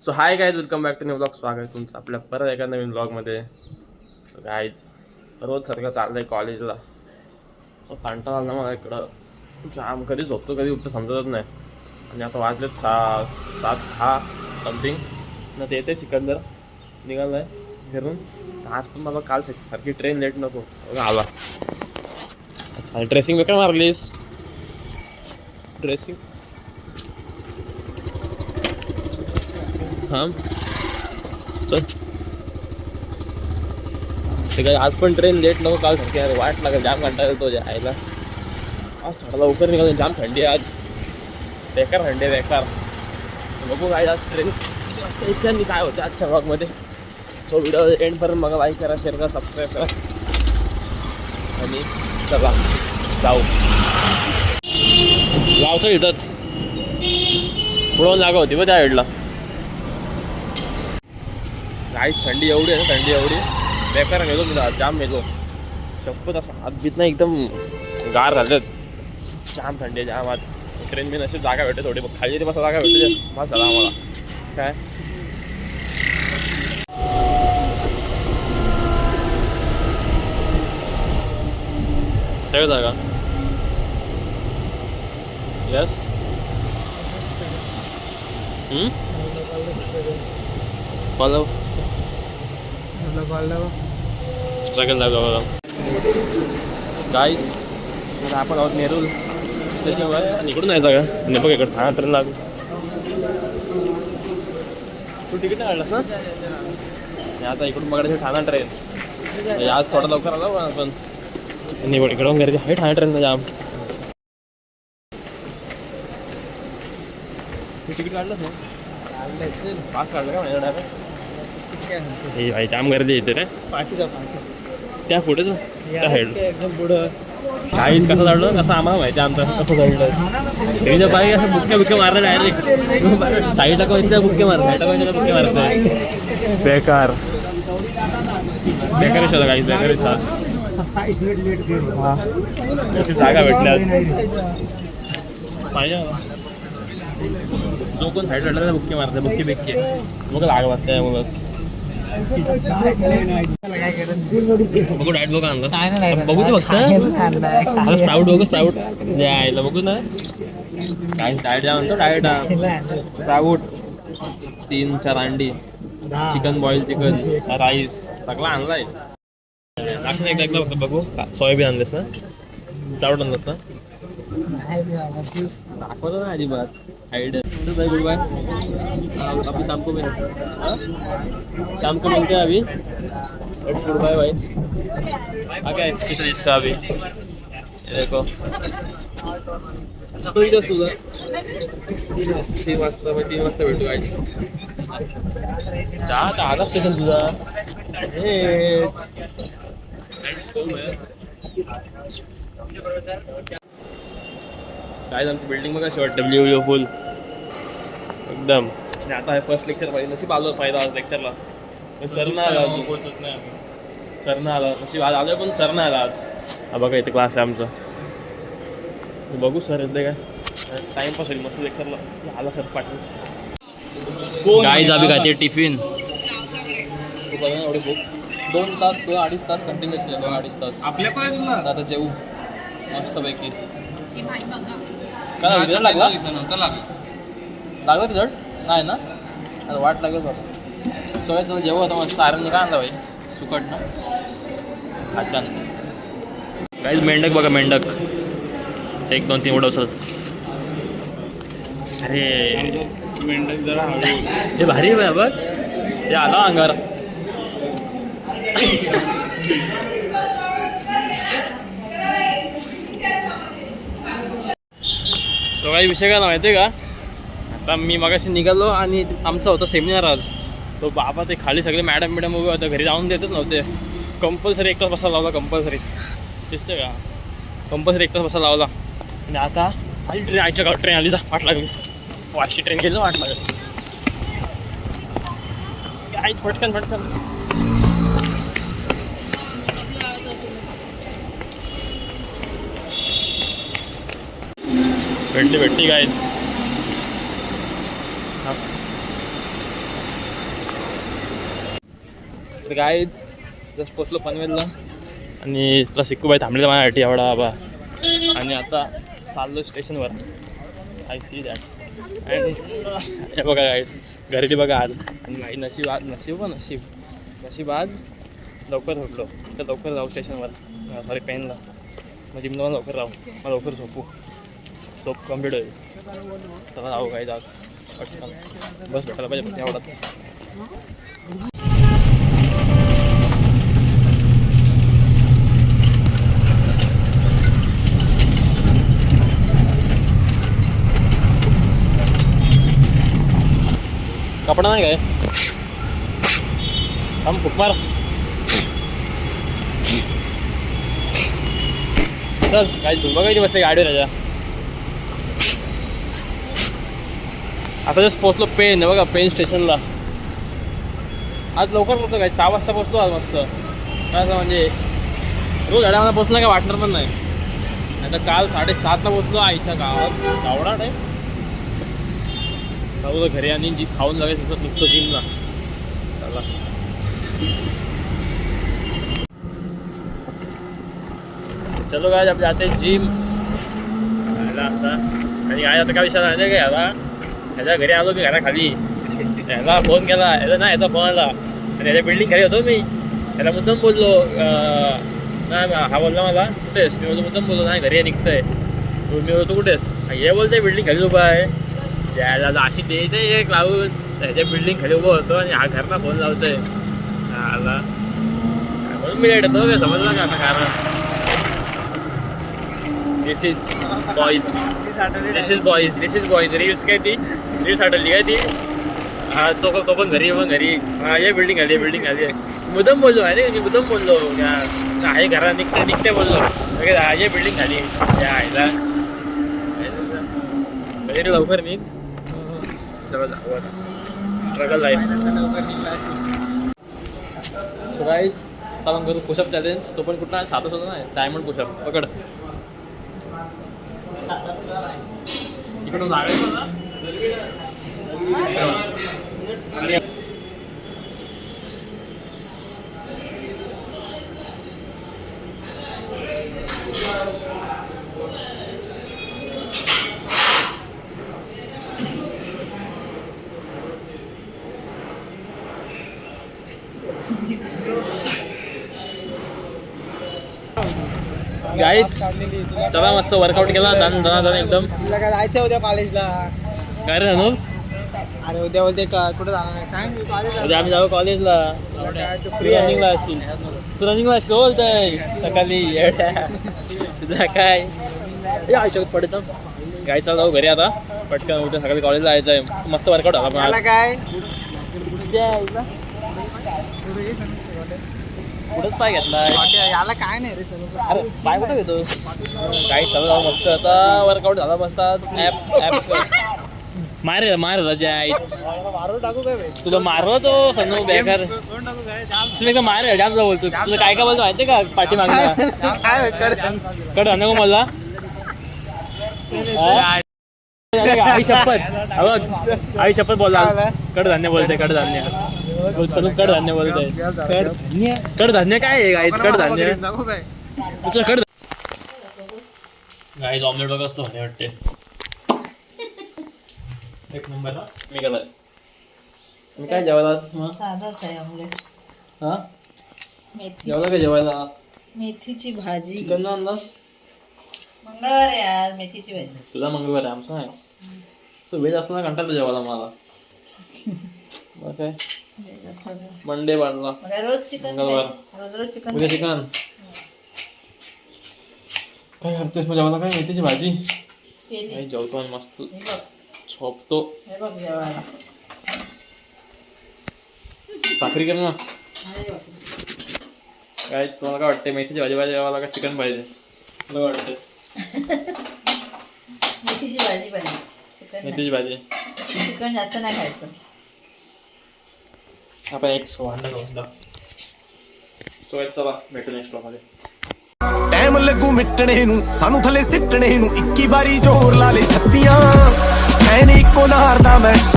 So hi guys, welcome back to new blog. स्वागत आहे तुमचं आपल्या परत एका नवीन ब्लॉगमध्ये. सो गाईज, रोज सारखं चाललं आहे कॉलेजला. सो कंटाळा आला मला इकडं. जाम कधी झोपतो कधी उठतो समजतच नाही. आणि आता वाजलेत 7:10 समथिंग ना. ते येते सिकंदर निघालं आहे फिरून. आज पण मला काल सारखी ट्रेन लेट नको आला. ड्रेसिंग वेगळं मारलीस ड्रेसिंग थांब. चल ते काय आज पण ट्रेन लेट नको काल सारखी. अरे वाट लागेल, जाम घंटा येतो जायला. आज थोडा लवकर निघालो, जाम थंडी आहे आज. बेकार थंडी आहे, बेकार. बघू काय आज ट्रेन किती वाजता येते आणि काय होते आजच्या ब्लॉगमध्ये. सो व्हिडिओ एंडपर्यंत बघा, लाईक करा, शेअर करा, सबस्क्राईब करा आणि चला जाऊ. गावचं इथंच पुढून जागा होती बघ त्या साईडला. काहीच थंडी एवढी आहे ना, थंडी एवढी बेकार गेलो मी, जाम गेलो शपथ. असं हात बीत नाही, एकदम गार झालं. जाम थंडी आहे जाम आज. ट्रेन बी नशीब जागा भेटते थोडी, खाली तरी बसा जागा भेटते बस झाला आम्हाला. काय त्या जागा यस फॉलो स्ट्रगल जागा गाईज. आपण आहोत नेरूल स्टेशनवर आणि इकडून नाही जागा. आणि बघ इकडं ठाणा ट्रेन लागू. तू तिकीट नाही काढलास ना. आता इकडून बघायचं ठाणा ट्रेन. आज थोडा लवकर आला पण इकडून गर्दी आहे ठाणा ट्रेनला जाम. तू तिकीट काढलंस ना, पास काढलं का माझ्याकडे. हे भाई जाम गर्दी येते रे त्या पुढेच त्या साईड पुढं. काही कसं चढलं कसं आम्हाला माहिती आमचं कसं चढलं. ते पाहिजे असं बुक्के मारलं डायरेक्ट साईडला कोणत्या बुक्के मारत, साईडला कोणत्या बुक्के मारत नाही. बेकार बेकार शोधा काही बेकार जागा भेटल्या पाहिजे. जो कोण साईड चढला ना बुक्के मारते, बुक्के बिक्के मग लागला त्यामुळंच. बघू डाएट बघू आणलं बघू तू फक्त स्प्राऊट बघू स्प्राऊट यायला बघू ना. काय डाएट द्या म्हणतो डाएट स्प्राऊट 3-4 अंडी चिकन बॉईल चिकन राईस सगळं आणलाय. दाखव एकदा फक्त बघू. सोयाबीन आणलेस ना, स्प्राऊट आणलंस ना, दाखवतो ना अजिबात आयडिया. चल गुड बाय. अभी शाम को शाम को मिलते हैं अभी. लेट्स गुड बाय भाई. आ क्या स्टेशन इसका अभी देखो तो इधर सुधा 3 वाजता भेटू गाईज. जा आधा स्टेशन तुझा. काय आमची बिल्डिंग बघा शेवट डब्ल्यू फुल एकदम. आणि आता हे फर्स्ट लेक्चर पाहिजे नशीब आलो पाहिजे आज लेक्चरला. सर ना आला सर ना आला नशीब आज आलोय पण सर ना आला आज. हा बघा इथे क्लास आहे आमचा. बघू सर येते काय टाइमपास होईल मस्त लेक्चरला. आला सर पाठवून गाईज अभि खाते टिफिन. एवढे बुक 2 तास 2-2.5 तास कंटिन्यूच 2-2.5 तास आपल्या कॉलेजला. आता जेवू मस्तपैकी. काय रिझल्ट लागला लागला रिझल्ट नाही ना. आता वाट लागेल बघा. सगळ्यात चला जेव्हा होतं मग सारण का आणला भाई सुकट ना. अच्छा काहीच मेंढक बघा मेंढक 1 2 3 उडवसत. अरे मेंढक जरा हे भारी आहे बघ. ते आला अंगावर. सो काही विषय काय माहिती आहे का. आता मी मगाशी निघालो आणि आमचा होता सेमिनार आज. तो बाबा ते खाली सगळे मॅडम उभे होते, घरी जाऊन देतच नव्हते. कंपल्सरी 1 तास बसायला लावला. कंपल्सरी दिसते का कंपल्सरी 1 तास बसायला लावला. आणि आता आली ट्रेन. आईच्या गावात ट्रेन आली. जा वाट लागली. वाशी ट्रेन गेली वाट लागली. आईच पटकन भेटली गाईज. तर गाईज जस्ट पोचलो पनवेलला आणि तुला सिक्कूबाई थांबलेला माझ्यासाठी एवढा बाबा. आणि आता चाललो स्टेशनवर. I see that. अँड हे बघा गाईज घरी बघा आज. आणि गाई नशीब आज लवकर उठलो तर लवकर जाऊ स्टेशनवर. सॉरी पेनला मग जिमला लवकर राहू मग लवकर झोप कम्प्लीट होईल. चला जाऊ गाईज आज पटकन बस भेटायला पाहिजे फक्त एवढाच. कपडा नाही काय थांब फुक मार. चल काय तू बघायची बसले गाडीवर राजा. आता जस्ट पोचलो पेन बघा पेन स्टेशनला. आज लवकर पोचलो काय 6 वाजता पोचलो आज मस्त. असं म्हणजे रोज अड्याला पोचला काय वाटणार पण नाही. आता काल 7:30ला पोचलो आईच्या गावात. गावडा टाईम जाऊ घरी आणि जी खाऊन लागायचं निघतो जिमला. चला चलो काय आप जाते जिम आता. आणि काय आता काय विषय नाही काय आता ह्याच्या घरी आलो मी घराखाली. ह्याला फोन केला ह्याचा ना ह्याचा फोन आला आणि ह्याच्या बिल्डिंग खाली होतो मी. ह्याला मुद्दाम बोललो नाही हा बोलला मला कुठेस. मी बोलतो मुद्दाम बोललो नाही घरी निघतंय. मी बोलतो कुठेस हे बोलतोय बिल्डिंग खाली उभा आहे. यायला अशी देते एक लावून ह्याच्या बिल्डिंग खाली उभं होतो आणि हा घरला फोन लावतोय. आला म्हणून मी लेट येतो काय समजलं का आता कारण. दिस इज बॉईज रील्स काय ती रील्स आठवली काय ती. हा तो पण घरी हा ये बिल्डिंग आली आहे. मुद्दाम बोललो आहे मी मुद्दाम बोललो आहे घरात निघते बोललो ये बिल्डिंग खाली यायला लवकर निघ. सगळं जाऊ स्ट्रगल लाईफ. सो गाईज आता मग करू पुशअप चॅलेंज. तो पण कुठला साधं होता नाही डायमंड पुशअप पकड. तिकडून लागायचं ना गाईच. चला मस्त वर्कआउट केला दना एकदम. तुला काय जायचं उद्या कॉलेजला. काय रे अनु. अरे उद्या बोलते कुठे जाणार नाही सांग. उद्या आम्ही जाऊ कॉलेजला. फ्री रनिंगला असशील तू रनिंगला असशील बोलतोय सकाळी तुझा काय आयुष्यात पडत. गायचा जाऊ घरी आता पटकन. उद्या सकाळी कॉलेजला जायचं आहे. मस्त वर्कआउट झाला पण काय कुठंच पाय घेतलाय याला काय नाही रे. अरे पाय कुठं घेतोस. काही चालू जाऊ मस्त आता वर्कआउट झाला मस्त. ॲप्स मार राजा मारून टाकू काय तुला मारलो तो सन्नू बेकार. तुम्ही एकदम मार जाम जा बोलतो. तुझं काय बोलतो माहिती का पाठी मागला काय कड आणू मला आई शपथ बोलला. कडधान्य बोलते कडधान्य बोलते. कडधान्य काय आहे गाईच. कडधान्य तुझं गाईज ऑमलेट बघा असतं म्हणे वाटते. एक नंबर मी केलाय. मी काय जेवायला आज साधाच आहे ऑमलेट. हा जेवला काय जेवायला. मेथीची भाजी. चिकन आणलास. मंगळवार आहे आज मेथीची भाजी. तुझा मंगळवार आहे आमचा आहे. सो व्हेज असताना कंटाळतो जेवायला मला. मग काय मंडे बांधला रोज चिकन. मंगळवार रोज चिकन. उद्या चिकन. काय करतेस मग जेवायला. काय मेथीची भाजी. नाही जेवतो आणि मस्त झोपतो. भाकरी कर ना. काय तुम्हाला काय वाटते मेथीची भाजी जेवायला का चिकन पाहिजे. तुला वाटते मेथीची भाजी पाहिजे. मेथीची भाजी. चिकन जास्त नाही खायचं. आपण एक भांडा घेऊन सो चला भेटू नेक्स्ट ब्लॉगमध्ये. ਟਾਈਮ ਲੱਗੂ ਮਿਟਣੇ ਨੂੰ ਸਾਨੂੰ ਥੱਲੇ ਸਿੱਟਣੇ ਨੂੰ 21 ਵਾਰੀ ਜ਼ੋਰ ਲਾ ਲੈ ਛੱਤੀਆਂ ਐਨ ਇੱਕੋ ਨਾਰ ਦਾ ਮੈਂ